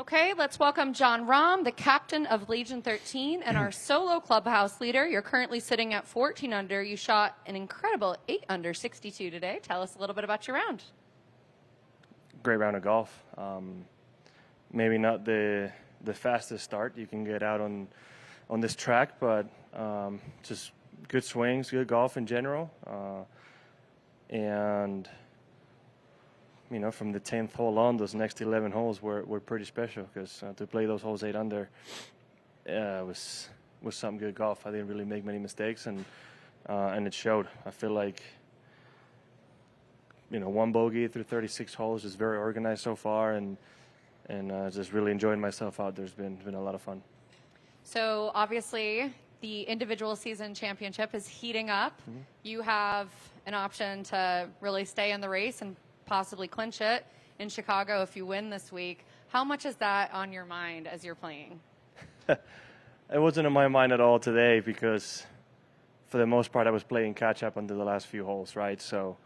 Okay, let's welcome Jon Rahm, the captain of Legion 13 and our solo clubhouse leader. You're currently sitting at 14 under. You shot an incredible 8 under 62 today. Tell us a little bit about your round. Great round of golf. Maybe not the fastest start you can get out on this track, but just good swings, good golf in general. And you know, from the 10th hole on, those next 11 holes were pretty special because to play those holes 8 under was some good golf. I didn't really make many mistakes, and it showed. I feel like, you know, 1 bogey through 36 holes is very organized so far, and just really enjoying myself out there. It's been a lot of fun. So obviously the individual season championship is heating up. Mm-hmm. You have an option to really stay in the race and possibly clinch it in Chicago if you win this week. How much is that on your mind as you're playing? It wasn't on my mind at all today because for the most part I was playing catch up until the last few holes, right? So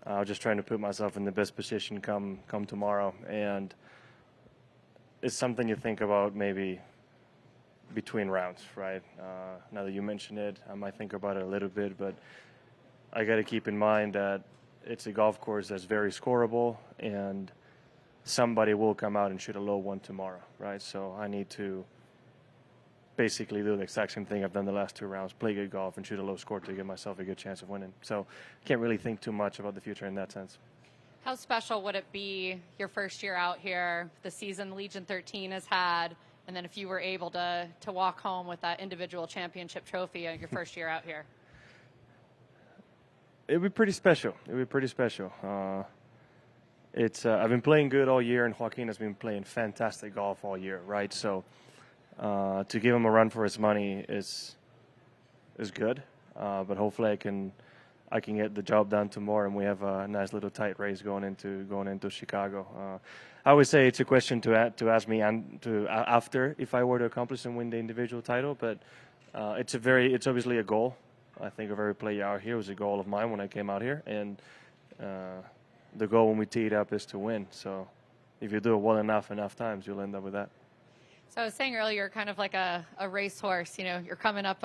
I was just trying to put myself in the best position come tomorrow, and it's something you think about maybe between rounds, right? Now that you mention it, I might think about it a little bit, but I got to keep in mind that it's a golf course that's very scoreable, and somebody will come out and shoot a low one tomorrow, right? So I need to basically do the exact same thing I've done the last 2 rounds, play good golf and shoot a low score to give myself a good chance of winning. So can't really think too much about the future in that sense. How special would it be your first year out here, the season Legion 13 has had, and then if you were able to walk home with that individual championship trophy your first year out here? It would be pretty special. It would be pretty special. I've been playing good all year, and Joaquin has been playing fantastic golf all year, right? So to give him a run for his money is good. But hopefully I can get the job done tomorrow, and we have a nice little tight race going into Chicago. I would say it's a question to ask me after if I were to accomplish and win the individual title, but it's obviously a goal. I think of every player out here was a goal of mine when I came out here, and the goal when we tee it up is to win. So if you do it well enough times, you'll end up with that. So I was saying earlier, kind of like a racehorse. You know, you're coming up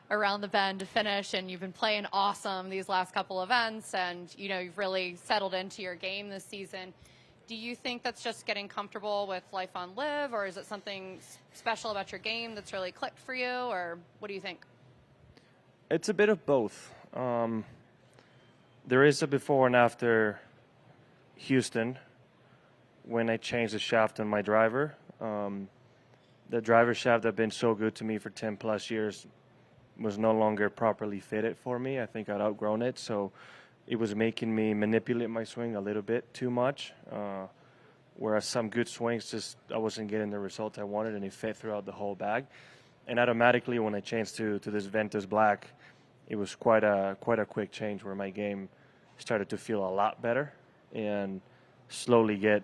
around the bend to finish, and you've been playing awesome these last couple events, and you know you've really settled into your game this season. Do you think that's just getting comfortable with life on LIV, or is it something special about your game that's really clicked for you, or what do you think? It's a bit of both. There is a before and after Houston when I changed the shaft on my driver. The driver shaft that had been so good to me for 10 plus years was no longer properly fitted for me. I think I'd outgrown it, so it was making me manipulate my swing a little bit too much. Whereas some good swings, I wasn't getting the result I wanted, and it fit throughout the whole bag. And automatically, when I changed to this Ventus Black, it was quite a quick change where my game started to feel a lot better and slowly get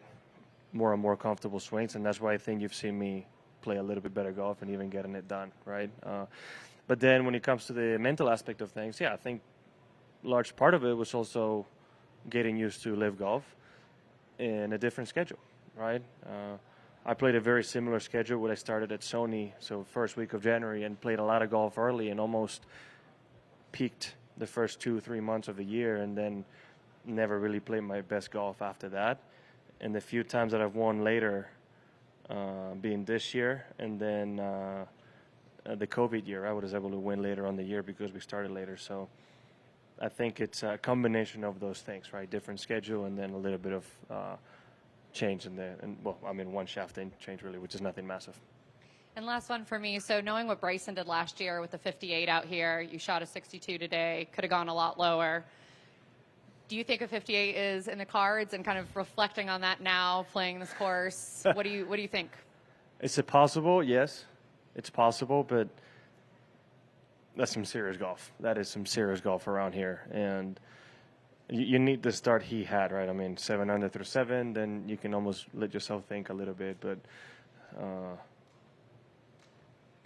more and more comfortable swings. And that's why I think you've seen me play a little bit better golf and even getting it done, right? But then when it comes to the mental aspect of things, yeah, I think a large part of it was also getting used to LIV Golf in a different schedule, right? I played a very similar schedule when I started at Sony, so first week of January, and played a lot of golf early and almost peaked the first 2-3 months of the year, and then never really played my best golf after that. And the few times that I've won later, being this year, and then the COVID year, I was able to win later on the year because we started later. So I think it's a combination of those things, right? Different schedule and then a little bit of change one shaft in change really, which is nothing massive. And last one for me. So knowing what Bryson did last year with the 58 out here, you shot a 62 today, could have gone a lot lower. Do you think a 58 is in the cards, and kind of reflecting on that now, playing this course, what do you think? Is it possible? Yes, it's possible, but that's some serious golf. That is some serious golf around here, and you need the start he had, right? I mean, 7 under through 7, then you can almost let yourself think a little bit, but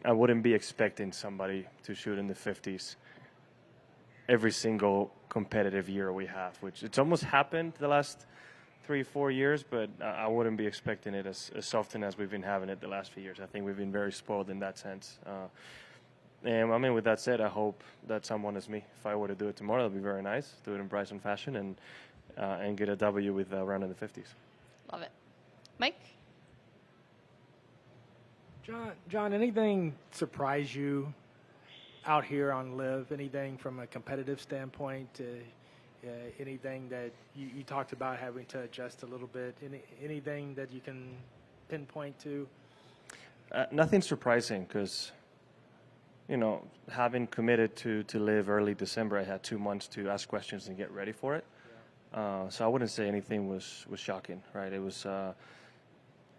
I wouldn't be expecting somebody to shoot in the 50s every single competitive year we have, which it's almost happened the last 3-4 years, but I wouldn't be expecting it as often as we've been having it the last few years. I think we've been very spoiled in that sense. And I mean, with that said, I hope that someone is me. If I were to do it tomorrow, that'd be very nice. Do it in Bryson fashion and get a W with a round in the 50s. Love it. Mike? Jon, anything surprise you out here on LIV? Anything from a competitive standpoint? Anything that you talked about having to adjust a little bit? Anything that you can pinpoint to? Nothing surprising because, having committed to LIV early December, I had 2 months to ask questions and get ready for it. Yeah. So I wouldn't say anything was shocking, right? It was.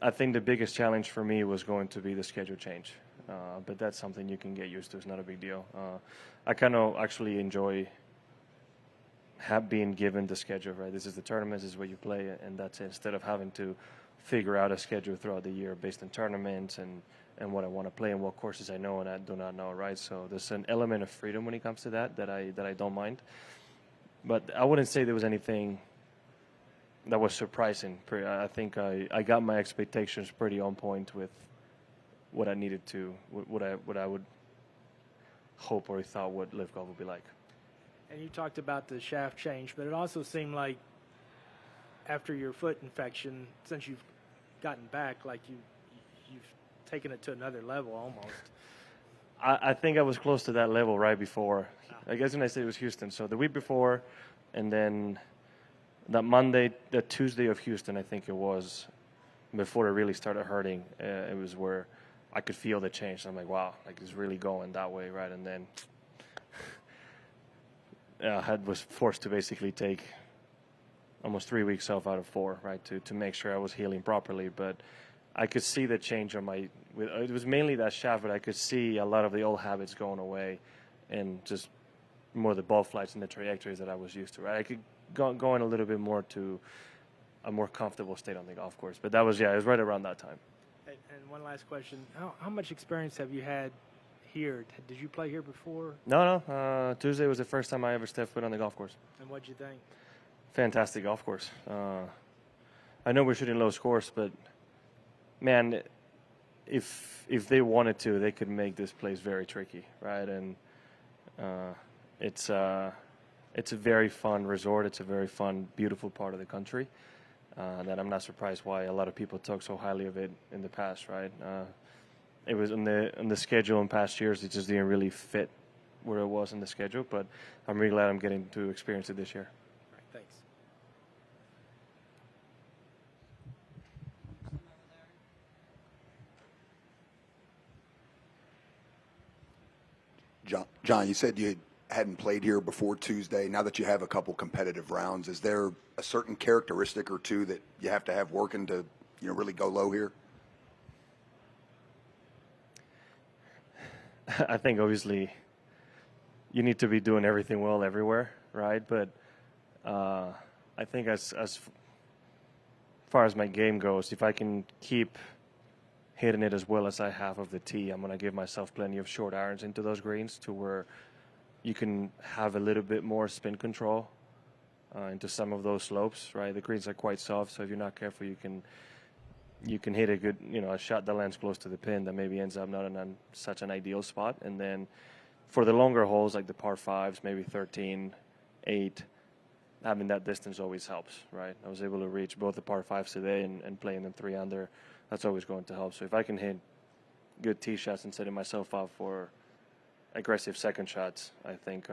I think the biggest challenge for me was going to be the schedule change, but that's something you can get used to. It's not a big deal. I kind of actually enjoy being given the schedule, right? This is the tournament, this is where you play, and that's it. Instead of having to figure out a schedule throughout the year based on tournaments and what I want to play and what courses I know and I do not know, right? So there's an element of freedom when it comes to that I don't mind. But I wouldn't say there was anything that was surprising. I think I got my expectations pretty on point with what I needed to, what I would hope or thought what LIV Golf would be like. And you talked about the shaft change, but it also seemed like after your foot infection, since you've gotten back, like you've taken it to another level almost. I think I was close to that level right before. I guess when I said it was Houston. So the week before, and then that Tuesday of Houston, I think it was, before it really started hurting, it was where I could feel the change. I'm like, wow, like it's really going that way, right? And then I was forced to basically take almost 3 weeks off out of 4, right, to make sure I was healing properly. But I could see the change on it was mainly that shaft, but I could see a lot of the old habits going away and just more the ball flights and the trajectories that I was used to, right? I could go in a little bit more to a more comfortable state on the golf course. But that was, it was right around that time. And one last question. How much experience have you had here? Did you play here before? No. Tuesday was the first time I ever stepped foot on the golf course. And what'd you think? Fantastic golf course. I know we're shooting low scores, but man, if they wanted to, they could make this place very tricky, right? And it's a very fun resort. It's a very fun, beautiful part of the country that I'm not surprised why a lot of people talk so highly of it in the past, right? It was on the schedule in past years. It just didn't really fit where it was in the schedule, but I'm really glad I'm getting to experience it this year. All right, thanks. Jon, you said you hadn't played here before Tuesday. Now that you have a couple competitive rounds, is there a certain characteristic or two that you have to have working to, really go low here? I think obviously you need to be doing everything well everywhere, right? But I think as far as my game goes, if I can keep hitting it as well as I have of the tee, I'm going to give myself plenty of short irons into those greens to where you can have a little bit more spin control into some of those slopes, right? The greens are quite soft, so if you're not careful, you can hit a good, a shot that lands close to the pin that maybe ends up not in such an ideal spot. And then for the longer holes, like the par 5s, maybe 13, 8, having that distance always helps, right? I was able to reach both the par 5s today and playing them 3 under. That's always going to help. So if I can hit good tee shots and setting myself up for aggressive second shots, I think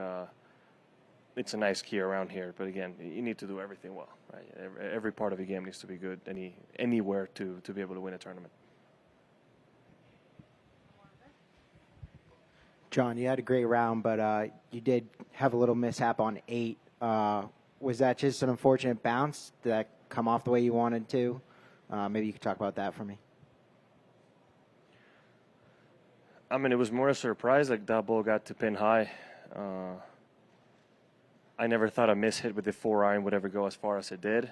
it's a nice key around here. But again, you need to do everything well, right? Every part of the game needs to be good anywhere to be able to win a tournament. Jon, you had a great round, but you did have a little mishap on 8. Was that just an unfortunate bounce? Did that come off the way you wanted to? Maybe you could talk about that for me. I mean, it was more a surprise. Like that ball got to pin high. I never thought a miss hit with the 4-iron would ever go as far as it did.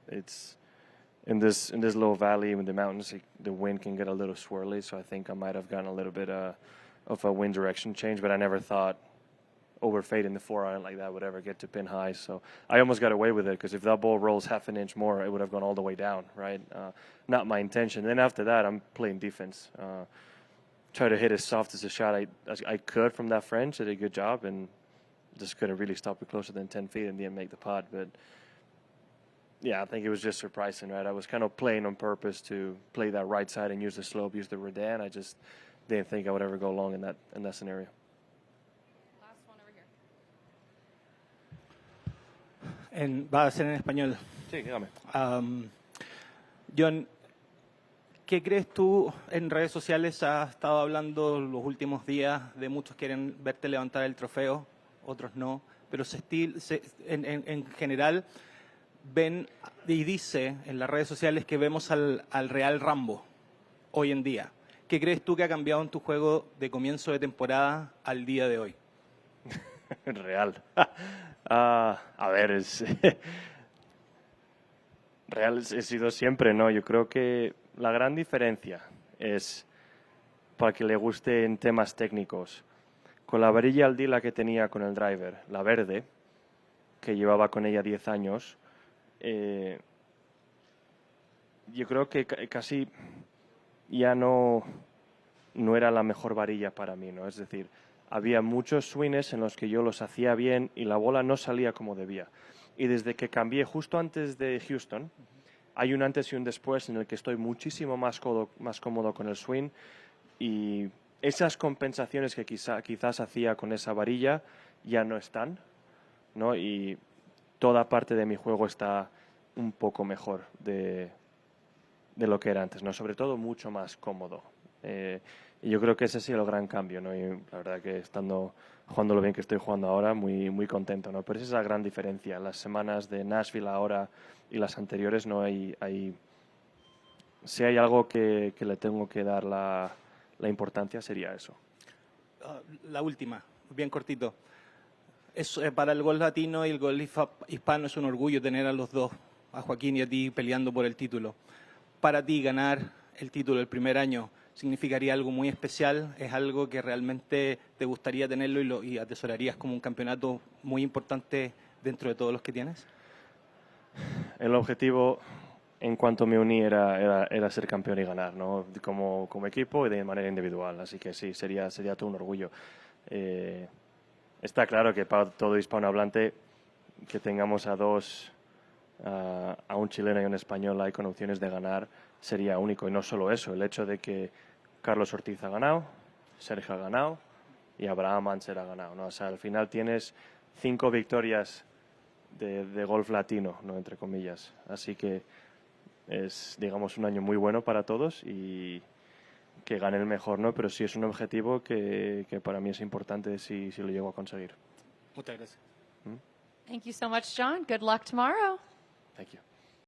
It's in this low valley with the mountains, the wind can get a little swirly. So I think I might have gotten a little bit of a wind direction change, but I never thought overfading the 4-iron like that would ever get to pin high. So I almost got away with it, because if that ball rolls half an inch more, it would have gone all the way down, right? Not my intention. Then after that, I'm playing defense. Try to hit as soft as a shot I could from that French. Did a good job, and just couldn't really stop it closer than 10 feet and didn't make the putt. But yeah, I think it was just surprising, right? I was kind of playing on purpose to play that right side and use the slope, use the redan. I just didn't think I would ever go long in that scenario. Last one over here. Va a ser en español. Sí, dígame. Jon, ¿qué crees tú? En redes sociales has estado hablando los últimos días de muchos quieren verte levantar el trofeo, otros no, pero en general ven y dice en las redes sociales que vemos al Real Rambo hoy en día. ¿Qué crees tú que ha cambiado en tu juego de comienzo de temporada al día de hoy? Real. A ver, Real he sido siempre, ¿no? Yo creo que la gran diferencia es, para que le guste en temas técnicos, con la varilla Aldila que tenía con el driver, la verde, que llevaba con ella 10 años, yo creo que casi ya no era la mejor varilla para mí, ¿no? Es decir, había muchos swings en los que yo los hacía bien y la bola no salía como debía. Y desde que cambié justo antes de Houston, hay un antes y un después en el que estoy muchísimo más cómodo con el swing, y esas compensaciones que quizás hacía con esa varilla ya no están, ¿no? Y toda parte de mi juego está un poco mejor de lo que era antes, ¿no? Sobre todo mucho más cómodo. Y yo creo que ese ha sido el gran cambio, ¿no? Y la verdad que jugando lo bien que estoy jugando ahora, muy, muy contento, ¿no? Pero esa es la gran diferencia. Las semanas de Nashville ahora y las anteriores, no si hay algo que le tengo que dar la importancia, sería eso. La última, bien cortito. Para el golf latino y el golf hispano es un orgullo tener a los dos, a Joaquín y a ti, peleando por el título. Para ti, ganar el título el primer año significaría algo muy especial, es algo que realmente te gustaría tenerlo y atesorarías como un campeonato muy importante dentro de todos los que tienes. El objetivo, en cuanto me uní, era ser campeón y ganar, ¿no? Como equipo y de manera individual. Así que sí, sería todo un orgullo. Está claro que para todo hispanohablante, que tengamos a un chileno y un español ahí con opciones de ganar, sería único. Y no solo eso, el hecho de que Carlos Ortiz ha ganado, Sergio ha ganado y Abraham Anser ha ganado, ¿no? O sea, al final tienes 5 victorias de golf latino, ¿no? Entre comillas. Así que es, digamos, un año muy bueno para todos y que gane el mejor, ¿no? Pero sí es un objetivo que para mí es importante si lo llego a conseguir. Muchas gracias. Thank you so much, Jon. Good luck tomorrow. Thank you.